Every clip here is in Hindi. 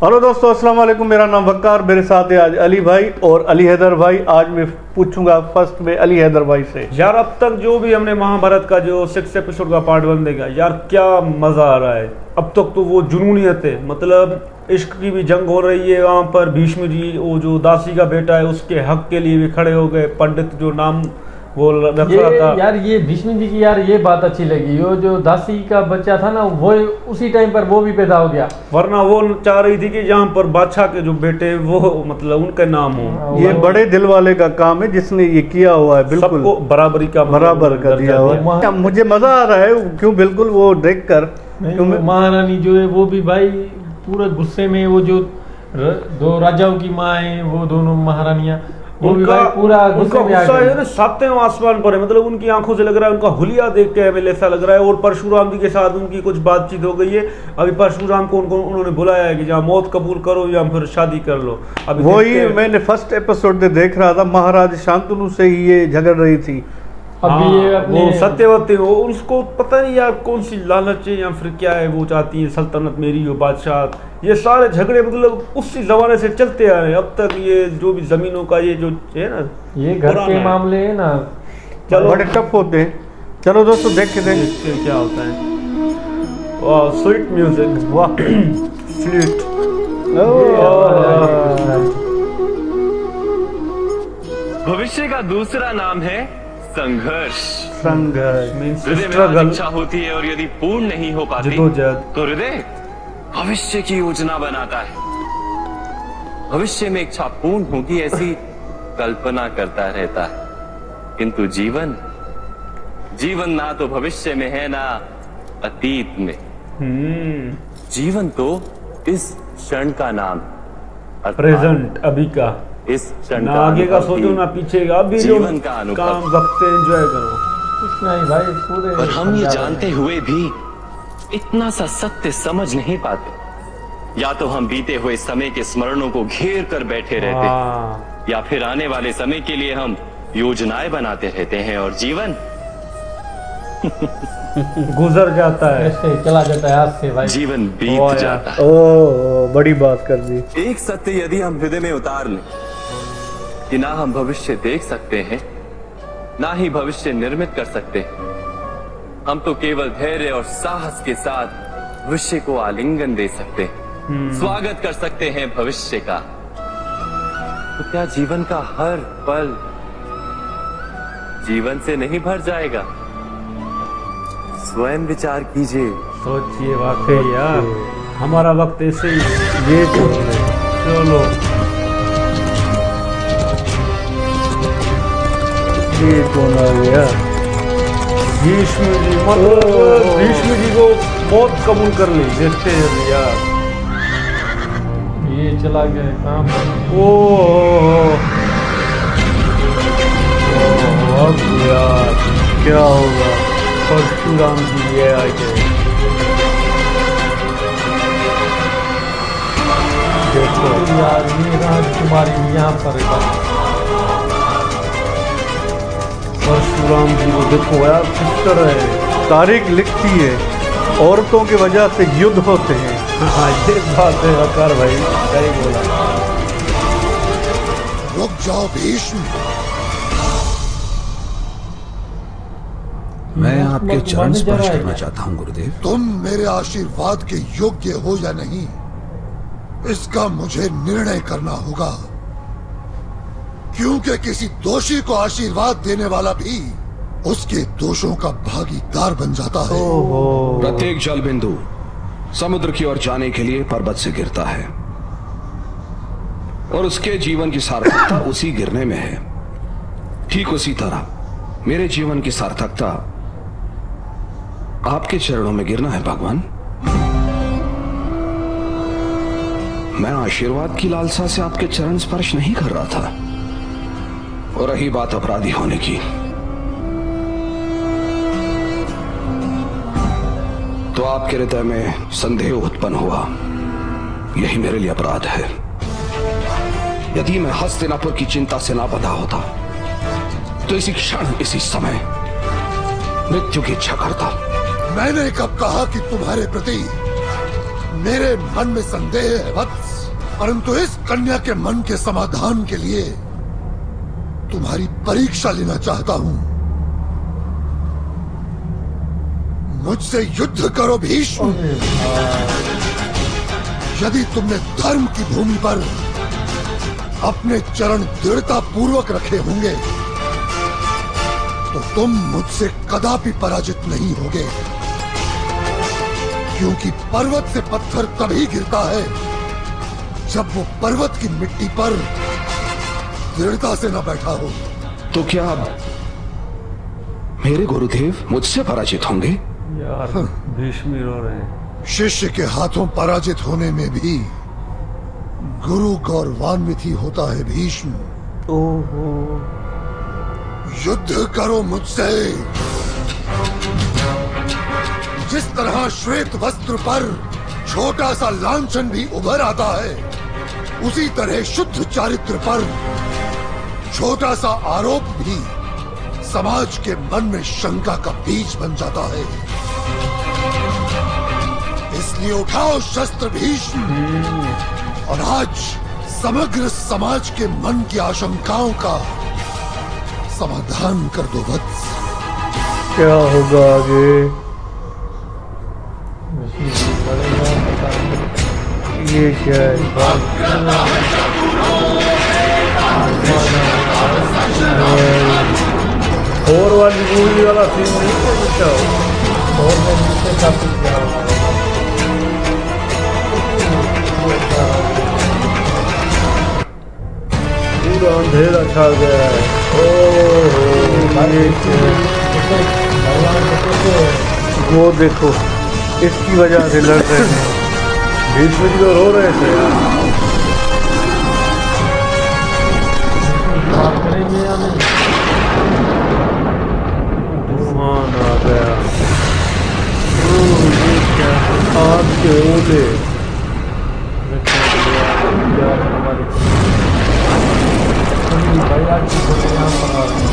हेलो दोस्तों, अस्सलाम वालेकुम। मेरा नाम वक्कार, मेरे साथ है आज अली भाई और अली हैदर भाई। आज मैं पूछूंगा फर्स्ट में अली हैदर भाई से। यार अब तक जो भी हमने महाभारत का जो 6 एपिसोड का पार्ट 1 देखा यार, क्या मजा आ रहा है। अब तक तो वो जुनूनियत है, मतलब इश्क की भी जंग हो रही है वहाँ पर। भीष्म जी, वो जो दासी का बेटा है, उसके हक के लिए भी खड़े हो गए। पंडित जो नाम वो रख रहा था यार, ये भीष्म जी की यार ये बात अच्छी लगी। वो जो दासी का बच्चा था ना, वो उसी टाइम पर वो भी पैदा हो गया। वरना वो चाह रही थी कि जहाँ पर बादशाह के जो बेटे वो मतलब उनका नाम हो। ये बड़े दिल वाले का काम है जिसने ये किया हुआ है। बिल्कुल सबको बराबरी का बराबर कर दिया हुआ है। मुझे मजा आ रहा है क्यों, बिल्कुल वो देख कर। महारानी जो है वो भी भाई पूरे गुस्से में, वो जो दो राजाओं की माँ है, वो दोनों महारानियां, वो भी भाई पूरा गुस्से में आ गए। सातवें आसमान पर है, मतलब उनकी आंखों से लग रहा है, उनका हुलिया देख के हमें ऐसा लग रहा है। और परशुराम जी के साथ उनकी कुछ बातचीत हो गई है। अभी परशुराम को उन्होंने बुलाया है कि जहाँ मौत कबूल करो या फिर शादी कर लो। अभी वही मैंने फर्स्ट एपिसोड में देख रहा था, महाराज शांतनु से ही ये झगड़ रही थी। अभी ये अपने वो सत्यवती हो, उसको पता नहीं यार कौन सी लालच है या फिर क्या है। वो चाहती है सल्तनत मेरी हो, बादशाह। ये सारे झगड़े मतलब उसी जमाने से चलते आ रहे हैं अब तक। ये जो भी जमीनों का ये जो है ना, ये घर के मामले है ना, चलो बड़े टफ होते हैं। चलो दोस्तों देख के देखें क्या होता है। वाह, स्वीट म्यूजिक, वाह फ्लूट। भविष्य का दूसरा नाम है संघर्ष। संघर्ष हृदय में इच्छा होती है और यदि पूर्ण नहीं हो पाती तो हृदय भविष्य की योजना बनाता है। भविष्य में इच्छा पूर्ण होगी ऐसी कल्पना करता रहता है, किंतु जीवन ना तो भविष्य में है ना अतीत में। जीवन तो इस क्षण का नाम, प्रेजेंट, अभी का। इस क्षण ना आगे का सोचो ना पीछे का, अभी जीवन का अनुभव, काम वक्त एंजॉय करो। कुछ नहीं भाई, पूरे। और हम ये जानते हुए भी इतना सा सत्य समझ नहीं पाते। या तो हम बीते हुए समय के स्मरणों को घेर कर बैठे रहते, या फिर आने वाले समय के लिए हम योजनाएं बनाते रहते हैं और जीवन गुजर जाता है, ऐसे चला जाता है हाथ से भाई। जीवन बीत जाता है। ओ बड़ी बात कर दी। एक सत्य यदि हम हृदय में उतार लें कि ना हम भविष्य देख सकते हैं, ना ही भविष्य निर्मित कर सकते हैं, हम तो केवल धैर्य और साहस के साथ भविष्य को आलिंगन दे सकते हैं, स्वागत कर सकते हैं भविष्य का। तो क्या जीवन का हर पल जीवन से नहीं भर जाएगा? स्वयं विचार कीजिए, सोचिए। वाकई यार हमारा वक्त ऐसे ही ये चलो ये कौन आ गया? भीष्म जी, मतलब भीष्म जी को मौत कबूल कर ली। देखते हैं यार, ये चला गया कहाँ पर? अब यार क्या होगा? परशुराम जी ये आ गए। देखो यार, ये राजकुमारी यहाँ पर परशुराम जी को देखो यार किस तरह है। तारीख लिखती है, औरतों की वजह से युद्ध होते हैं। हाँ ये बात है वकार भाई, सही बोला। रुक जाओ भीष्म, मैं आपके चरण स्पर्श करना चाहता हूँ गुरुदेव। तुम मेरे आशीर्वाद के योग्य हो या नहीं, इसका मुझे निर्णय करना होगा। क्योंकि किसी दोषी को आशीर्वाद देने वाला भी उसके दोषों का भागीदार बन जाता है। प्रत्येक जल बिंदु समुद्र की ओर जाने के लिए पर्वत से गिरता है, और उसके जीवन की सार्थकता उसी गिरने में है। ठीक उसी तरह मेरे जीवन की सार्थकता आपके चरणों में गिरना है भगवान। मैं आशीर्वाद की लालसा से आपके चरण स्पर्श नहीं कर रहा था। और रही बात अपराधी होने की, तो आपके हृदय में संदेह उत्पन्न हुआ, यही मेरे लिए अपराध है। यदि मैं हस्तिनापुर की चिंता से ना बंधा होता तो इसी क्षण इसी समय मृत्यु की इच्छा करता। मैंने कब कहा कि तुम्हारे प्रति मेरे मन में संदेह है वत्स, परंतु इस कन्या के मन के समाधान के लिए तुम्हारी परीक्षा लेना चाहता हूं। मुझसे युद्ध करो भीष्म। यदि तुमने धर्म की भूमि पर अपने चरण दृढ़ता पूर्वक रखे होंगे तो तुम मुझसे कदापि पराजित नहीं होगे, क्योंकि पर्वत से पत्थर तभी गिरता है जब वो पर्वत की मिट्टी पर दृढ़ता से न बैठा हो। तो क्या मेरे गुरुदेव मुझसे पराजित होंगे? यार भीष्म रो रहे हैं। शिष्य के हाथों पराजित होने में भी गुरु गौरवान्वित ही होता है भीष्म। ओहो, युद्ध करो मुझसे। जिस तरह श्वेत वस्त्र पर छोटा सा लांछन भी उभर आता है, उसी तरह शुद्ध चारित्र पर छोटा सा आरोप भी समाज के मन में शंका का बीज बन जाता है। इसलिए उठाओ शस्त्र भीष्म और आज समग्र समाज के मन की आशंकाओं का समाधान कर दो वत्स। क्या होगा आगे? ये क्या है? और वाली मूवी वाला सीन नहीं है क्या? और मैं नीचे काफी क्या पूरा अंधेरा छा गया है। वो देखो, इसकी वजह से लड़ रहे हैं। भीष्म जी तो रो रहे थे यार। करेंगे या नहीं? तूफान आ गया। आग के ओले। भाई आज यहाँ पर आ रहे हैं।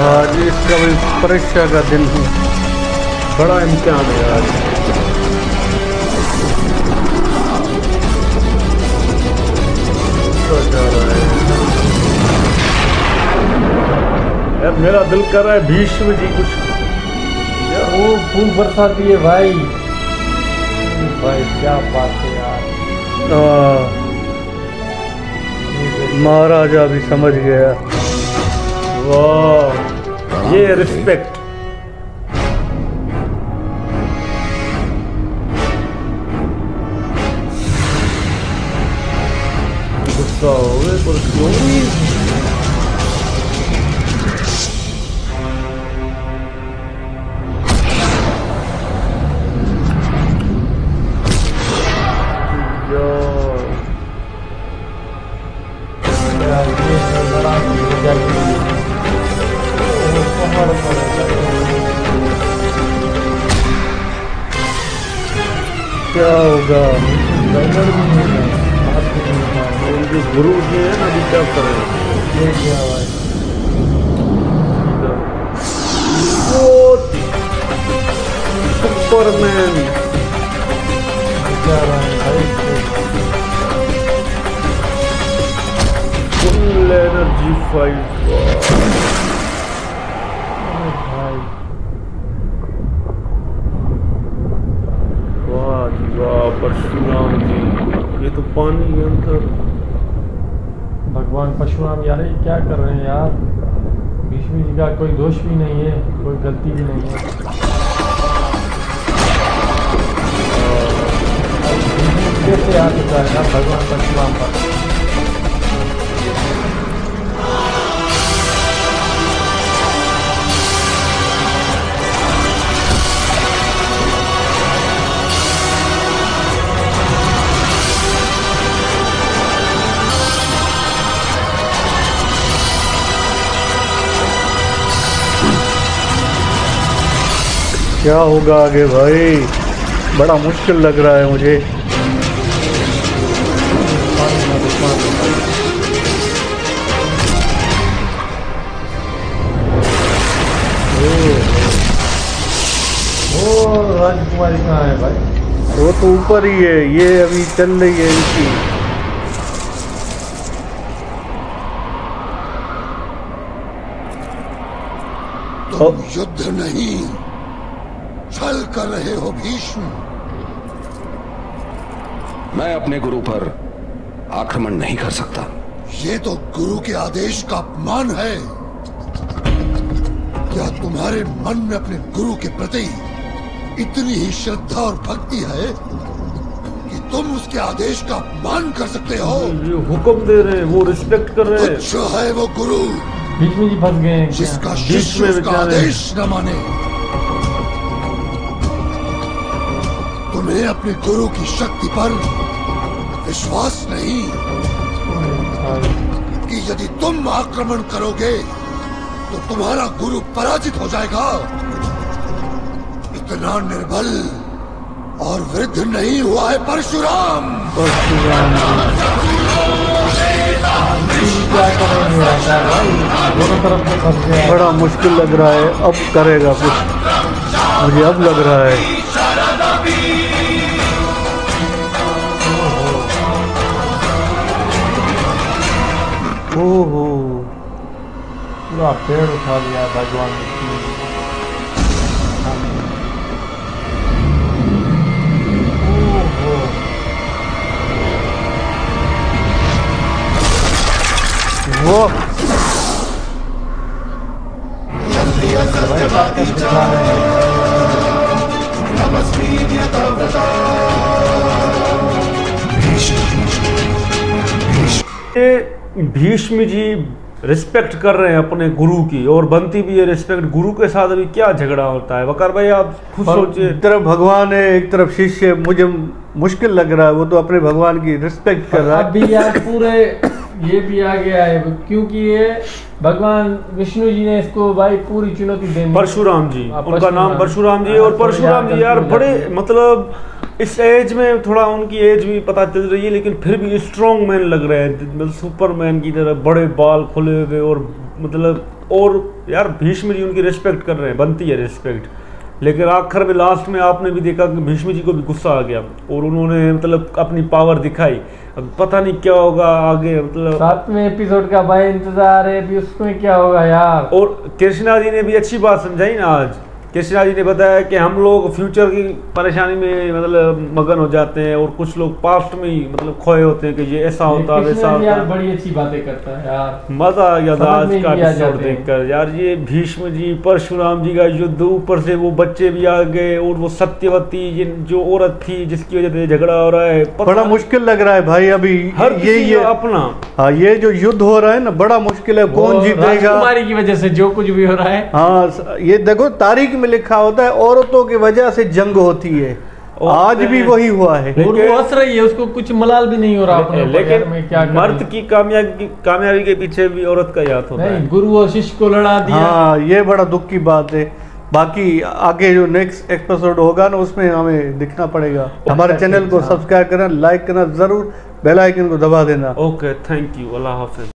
आज इसका भी परीक्षा का दिन है, बड़ा इम्तिहान है आज। यार मेरा दिल कर रहा है भीष्म जी कुछ वो फूल बरसाती है भाई। भाई क्या बात है यार। महाराजा भी समझ गया। वाह, ये रिस्पेक्ट। गुस्सा हो गए पर स्लोली। क्या होगा? जो गुरु जी है ना, अभी क्या कर रहे हैं? Superman full energy fight. वाह जी वाह, परशुराम जी, ये तो पानी के अंदर। भगवान परशुराम यार ये क्या कर रहे हैं यार? भीष्म जी का कोई दोष भी नहीं है, कोई गलती भी नहीं है। कैसे आ चुका है ना भगवान परशुराम पर? क्या होगा आगे भाई? बड़ा मुश्किल लग रहा है मुझे। और राजकुमारी कहाँ है भाई? वो तो ऊपर ही है, ये अभी चल रही है इनकी। तुम युद्ध नहीं छल कर रहे हो भीष्म। मैं अपने गुरु पर आक्रमण नहीं कर सकता। ये तो गुरु के आदेश का अपमान है। क्या तुम्हारे मन में अपने गुरु के प्रति इतनी ही श्रद्धा और भक्ति है कि तुम उसके आदेश का अपमान कर सकते हो? ये हुक्म दे रहे हैं, वो रिस्पेक्ट कर रहे हैं। तुच्छ है वो गुरु भीष्म जी फंस गए हैं क्या? जिसका शिष्य उसका आदेश न माने। तुम्हें अपने गुरु की शक्ति पर विश्वास नहीं कि यदि तुम आक्रमण करोगे तो तुम्हारा गुरु पराजित हो जाएगा। इतना निर्बल और वृद्ध नहीं हुआ है परशुराम। बड़ा मुश्किल लग रहा है, अब करेगा कुछ, मुझे अब लग रहा है। ओहो, पूरा पेड़ उठा लिया भगवान विष्णु ने। वो भीष्म जी रिस्पेक्ट कर रहे हैं अपने गुरु की, और बनती भी है रिस्पेक्ट। गुरु के साथ अभी क्या झगड़ा होता है वकार भाई, आप खुद सोचिए। एक तरफ भगवान है, एक तरफ शिष्य, मुझे मुश्किल लग रहा है। वो तो अपने भगवान की रिस्पेक्ट कर रहा है। अब भी यार पूरे ये भी आ गया है, क्योंकि ये भगवान विष्णु जी ने इसको भाई पूरी चुनौती देनी। परशुराम जी, उनका नाम परशुराम जी। और परशुराम जी यार बड़े, मतलब इस एज में थोड़ा उनकी एज भी पता चल रही है, लेकिन फिर भी स्ट्रॉन्ग मैन लग रहे हैं, मतलब सुपरमैन की तरह, बड़े बाल खुले हुए। और मतलब और यार भीष्म जी उनकी रिस्पेक्ट कर रहे हैं, बनती है रिस्पेक्ट। लेकिन आखिर में लास्ट में आपने भी देखा कि भीष्म जी को भी गुस्सा आ गया और उन्होंने मतलब अपनी पावर दिखाई। अब पता नहीं क्या होगा आगे, मतलब 7वें एपिसोड का भाई इंतजार है भी, उसमें क्या होगा यार। और कृष्णा जी ने भी अच्छी बात समझाई ना आज। कृष्णा जी ने बताया कि हम लोग फ्यूचर की परेशानी में मतलब मगन हो जाते हैं, और कुछ लोग पास्ट में ही मतलब खोए होते हैं कि ये ऐसा होता वैसा होता। यार बड़ी अच्छी बातें करता है यार, मजा आ गया था आज का एपिसोड देखकर यार। ये भीष्म जी परशुराम जी का युद्ध, ऊपर से वो बच्चे भी आ गए, और वो सत्यवती जो औरत थी जिसकी वजह से झगड़ा हो रहा है। बड़ा मुश्किल लग रहा है भाई अभी। हर ये अपना, हाँ, ये जो युद्ध हो रहा है ना, बड़ा मुश्किल है। कौन जीतेगा? राजकुमारी की वजह से जो कुछ भी हो रहा है। हाँ, ये देखो तारीख में लिखा होता है औरतों की वजह से जंग होती है। आज भी वही हुआ है। और वो हंस रही है, उसको कुछ मलाल भी नहीं हो रहा अपने। लेकिन क्या मर्द की कामयाबी के पीछे भी औरत का हाथ होता है। गुरु और शिष्य को लड़ा दिया। हाँ, ये बड़ा दुख की बात है। बाकी आगे जो नेक्स्ट एपिसोड होगा ना, उसमें हमें दिखना पड़ेगा। हमारे चैनल को सब्सक्राइब करना, लाइक करना, जरूर बेल आइकन को दबा देना। Okay, thank you, Allah Hafiz.